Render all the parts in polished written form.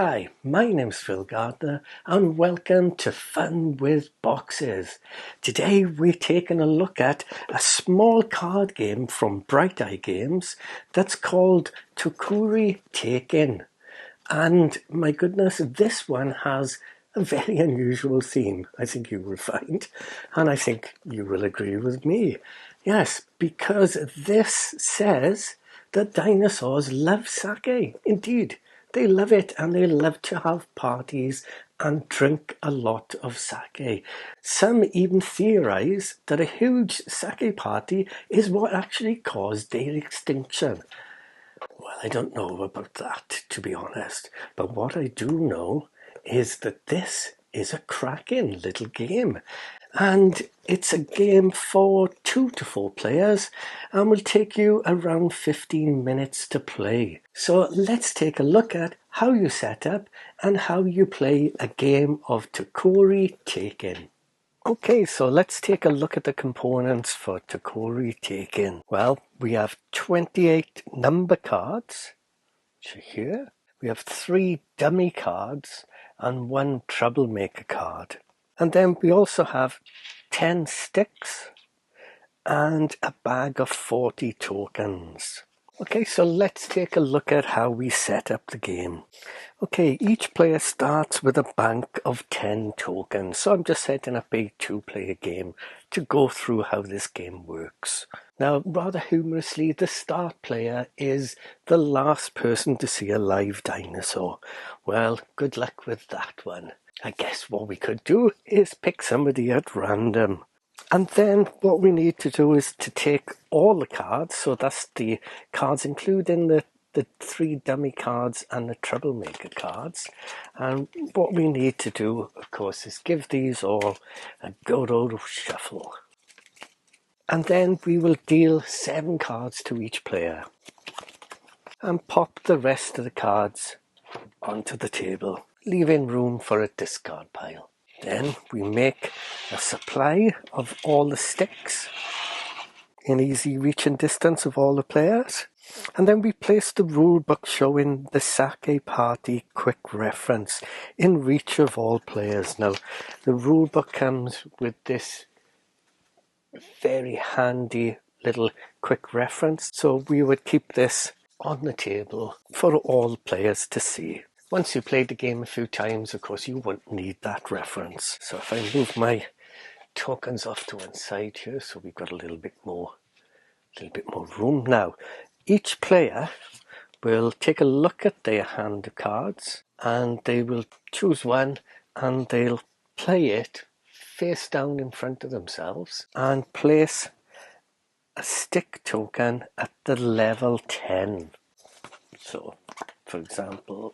Hi, my name's Phil Gardner and welcome to Fun with Boxes. Today we're taking a look at a small card game from Bright Eye Games that's called Tokkuri Taking. And my goodness, this one has a very unusual theme, I think you will find, and I think you will agree with me. Yes, because this says that dinosaurs love sake. Indeed, they love it, and they love to have parties and drink a lot of sake. Some even theorize that a huge sake party is what actually caused their extinction. Well, I don't know about that, to be honest, but what I do know is that this is a cracking little game. And it's a game for 2 to 4 players and will take you around 15 minutes to play. So let's take a look at how you set up and how you play a game of Tokkuri Taking. Okay, so let's take a look at the components for Tokkuri Taking. Well, we have 28 number cards, which are here. We have 3 dummy cards and 1 troublemaker card. And then we also have 10 sticks and a bag of 40 tokens. Okay, so let's take a look at how we set up the game. Okay, each player starts with a bank of 10 tokens. So I'm just setting up a 2-player game to go through how this game works. Now, rather humorously, the start player is the last person to see a live dinosaur. Well, good luck with that one. I guess what we could do is pick somebody at random. And then what we need to do is to take all the cards, so that's the cards including the 3 dummy cards and the troublemaker cards. And what we need to do, of course, is give these all a good old shuffle. And then we will deal 7 cards to each player and pop the rest of the cards onto the table, leaving room for a discard pile. Then we make a supply of all the sticks in easy reach and distance of all the players. And then we place the rule book showing the sake party quick reference in reach of all players. Now, the rule book comes with this very handy little quick reference, so we would keep this on the table for all players to see. Once you played the game a few times, of course, you won't need that reference. So if I move my tokens off to one side here, so we've got a little bit more room. Now, each player will take a look at their hand of cards and they will choose one and they'll play it face down in front of themselves and place a stick token at the level 10. So, for example,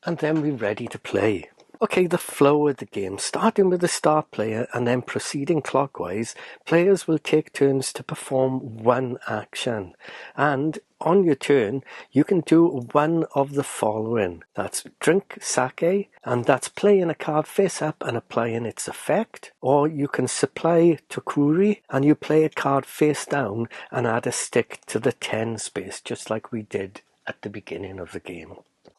and then we're ready to play. Okay, the flow of the game, starting with the start player and then proceeding clockwise, players will take turns to perform one action. And on your turn, you can do one of the following. That's drink sake, and that's playing a card face up and applying its effect. Or you can supply Tokkuri, and you play a card face down and add a stick to the 10 space, just like we did at the beginning of the game.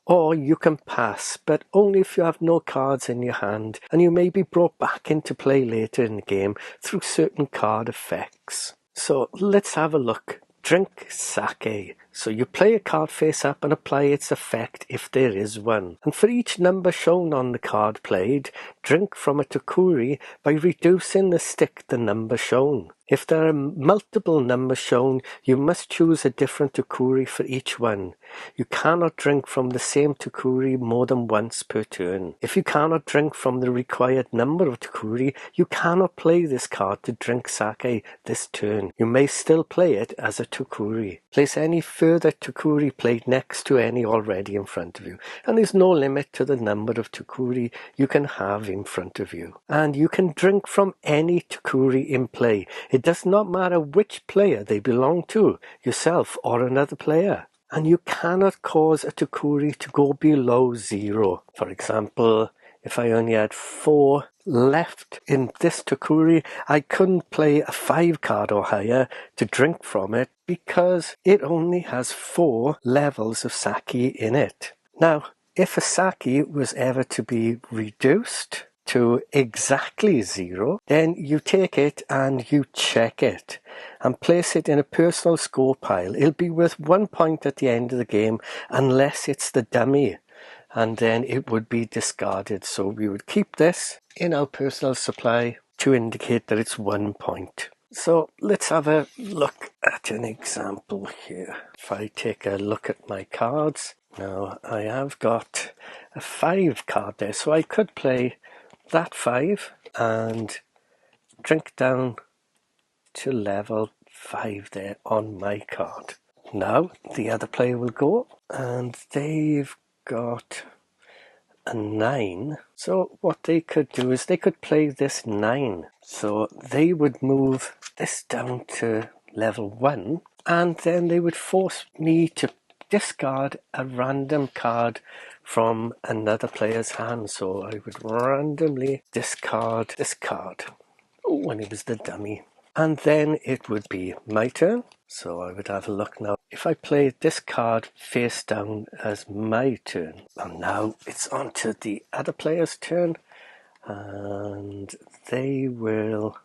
Or you can pass, but only if you have no cards in your hand, and you may be brought back into play later in the game through certain card effects. So let's have a look. Drink sake. So you play a card face up and apply its effect if there is one. And for each number shown on the card played, drink from a Tokkuri by reducing the stick the number shown. If there are multiple numbers shown, you must choose a different Tokkuri for each one. You cannot drink from the same Tokkuri more than once per turn. If you cannot drink from the required number of Tokkuri, you cannot play this card to drink sake this turn. You may still play it as a Tokkuri. Place any further Tokkuri played next to any already in front of you, and there's no limit to the number of Tokkuri you can have in front of you. And you can drink from any Tokkuri in play. It does not matter which player they belong to, yourself or another player. And you cannot cause a Tokkuri to go below 0. For example, if I only had 4 left in this Tokkuri, I couldn't play a 5 card or higher to drink from it because it only has 4 levels of sake in it. Now, if a sake was ever to be reduced to exactly 0, then you take it and you check it and place it in a personal score pile. It'll be worth 1 point at the end of the game unless it's the dummy, and then it would be discarded. So we would keep this in our personal supply to indicate that it's 1 point. So let's have a look at an example here. If I take a look at my cards, now I have got a 5 card there, so I could play that 5 and drink down to level 5 there on my card. Now the other player will go and they've got a 9. So what they could do is they could play this 9. So they would move this down to level 1, and then they would force me to discard a random card from another player's hand. So I would randomly discard this card when it was the dummy. And then it would be my turn. So I would have a look now. If I play this card face down as my turn, and now it's on to the other player's turn, and they will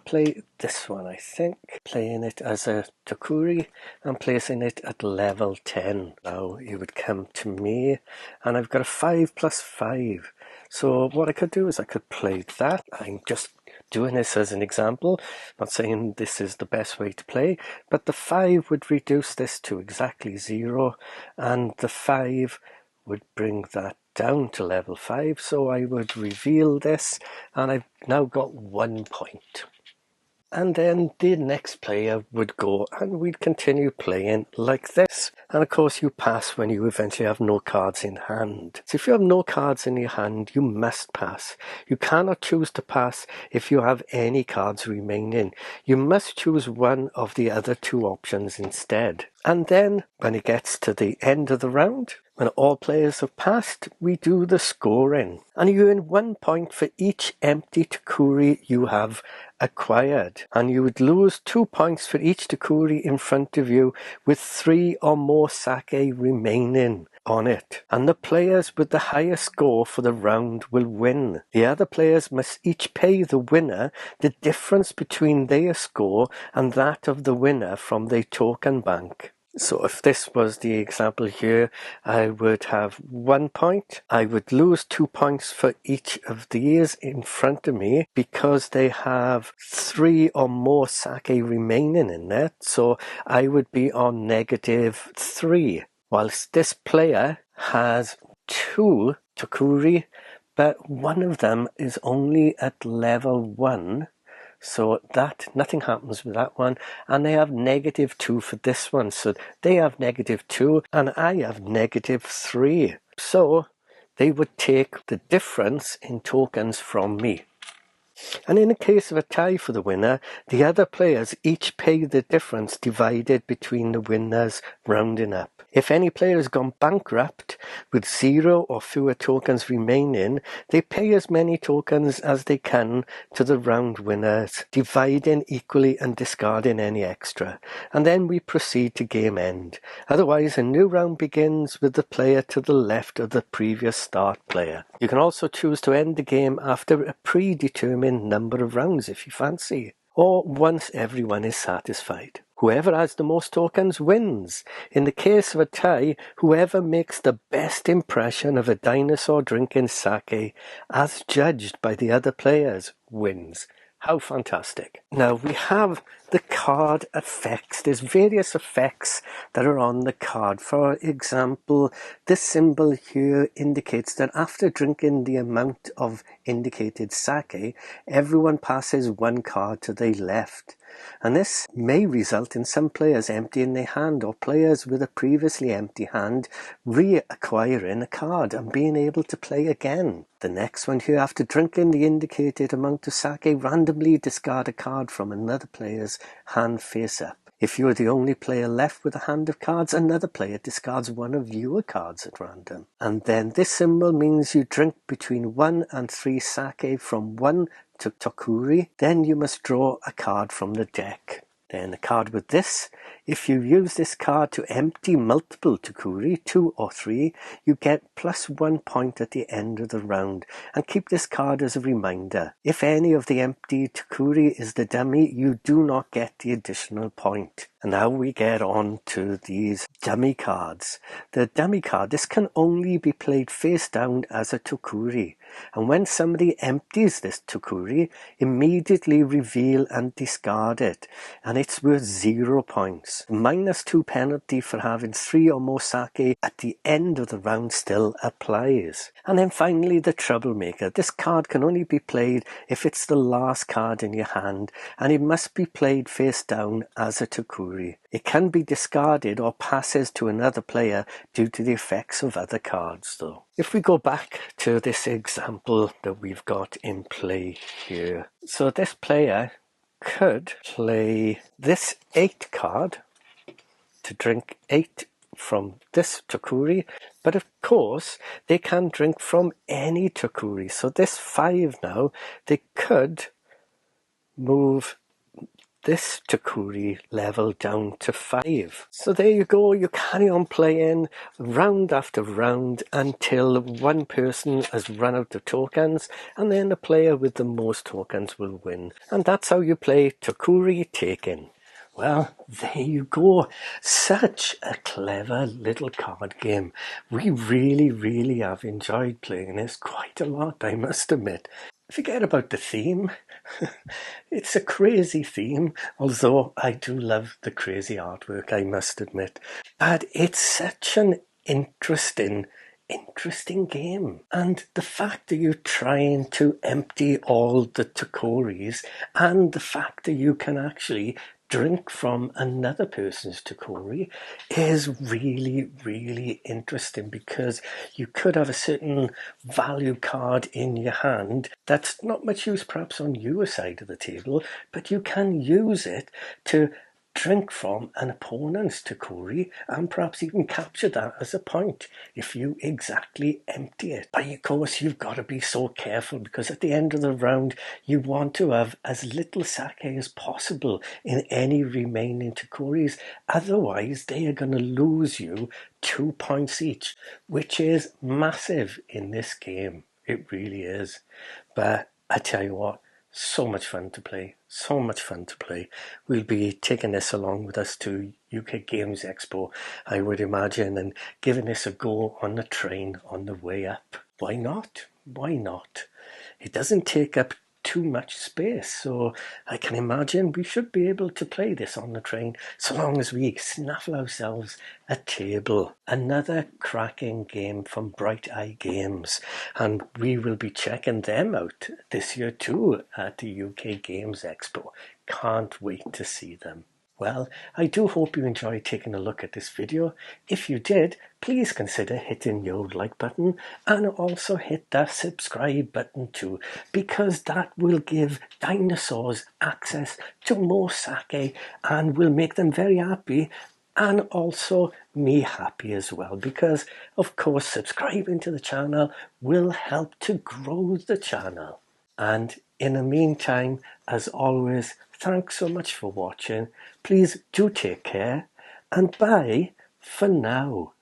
play this one, I think, playing it as a Tokkuri and placing it at level 10. Now it would come to me, and I've got a 5+5. So what I could do is I could play that. I'm just doing this as an example, not saying this is the best way to play, but the 5 would reduce this to exactly 0, and the 5 would bring that down to level 5. So I would reveal this, and I've now got 1 point. And then the next player would go, and we'd continue playing like this. And of course you pass when you eventually have no cards in hand. So if you have no cards in your hand, you must pass. You cannot choose to pass if you have any cards remaining. You must choose one of the other 2 options instead. And then when it gets to the end of the round, when all players have passed, we do the scoring. And you earn 1 point for each empty Tokkuri you have acquired. And you would lose 2 points for each Tokkuri in front of you with 3 or more sake remaining on it. And the players with the highest score for the round will win. The other players must each pay the winner the difference between their score and that of the winner from their token bank. So if this was the example here, I would have 1 point. I would lose 2 points for each of these in front of me because they have 3 or more sake remaining in there. So I would be on -3. Whilst this player has 2 Tokkuri, but one of them is only at level 1. So that nothing happens with that one, and they have -2 for this one. So they have -2 and I have -3. So they would take the difference in tokens from me. And in the case of a tie for the winner, the other players each pay the difference divided between the winners, rounding up. If any player has gone bankrupt with 0 or fewer tokens remaining, they pay as many tokens as they can to the round winners, dividing equally and discarding any extra. And then we proceed to game end. Otherwise, a new round begins with the player to the left of the previous start player. You can also choose to end the game after a predetermined number of rounds if you fancy, or once everyone is satisfied. Whoever has the most tokens wins. In the case of a tie, whoever makes the best impression of a dinosaur drinking sake, as judged by the other players, wins. How fantastic. Now we have the card effects. There's various effects that are on the card. For example, this symbol here indicates that after drinking the amount of indicated sake, everyone passes 1 card to their left. And this may result in some players emptying their hand, or players with a previously empty hand reacquiring a card and being able to play again. The next one here, after drinking the indicated amount of sake, randomly discard a card from another player's hand face up. If you're the only player left with a hand of cards, another player discards one of your cards at random. And then this symbol means you drink between 1 and 3 sake from 1 to Tokkuri. Then you must draw a card from the deck. Then a card with this. If you use this card to empty multiple Tokkuri, 2 or 3, you get +1 point at the end of the round, and keep this card as a reminder. If any of the empty Tokkuri is the dummy, you do not get the additional point. And now we get on to these dummy cards. The dummy card, this can only be played face down as a Tokkuri. And when somebody empties this Tokkuri, immediately reveal and discard it. And it's worth 0 points. -2 penalty for having 3 or more sake at the end of the round still applies. And then finally the troublemaker. This card can only be played if it's the last card in your hand, and it must be played face down as a Tokkuri. It can be discarded or passes to another player due to the effects of other cards though. If we go back to this example that we've got in play here. So this player could play this 8 card to drink 8 from this Tokkuri, but of course they can drink from any Tokkuri. So this 5 now, they could move this Tokkuri level down to 5. So there you go, you carry on playing round after round until one person has run out of tokens, and then the player with the most tokens will win. And that's how you play Tokkuri Taking. Well, there you go. Such a clever little card game. We really have enjoyed playing this quite a lot, I must admit. Forget about the theme. It's a crazy theme, although I do love the crazy artwork, I must admit. But it's such an interesting game. And the fact that you're trying to empty all the Tokkuris, and the fact that you can actually drink from another person's Tokkuri is really interesting, because you could have a certain value card in your hand that's not much use perhaps on your side of the table, but you can use it to drink from an opponent's Tokkuri and perhaps even capture that as a point if you exactly empty it. But of course you've got to be so careful, because at the end of the round you want to have as little sake as possible in any remaining Tokkuris, otherwise they are going to lose you 2 points each, which is massive in this game. It really is. But I tell you what, so much fun to play. We'll be taking this along with us to UK Games Expo, I would imagine, and giving this a go on the train on the way up. Why not? It doesn't take up too much space, so I can imagine we should be able to play this on the train so long as we snaffle ourselves a table. Another cracking game from Bright Eye Games, and we will be checking them out this year too at the UK Games Expo. Can't wait to see them. Well, I do hope you enjoyed taking a look at this video. If you did, please consider hitting your like button and also hit that subscribe button too, because that will give dinosaurs access to more sake and will make them very happy, and also me happy as well, because of course subscribing to the channel will help to grow the channel. And in the meantime, as always, thanks so much for watching. Please do take care, and bye for now.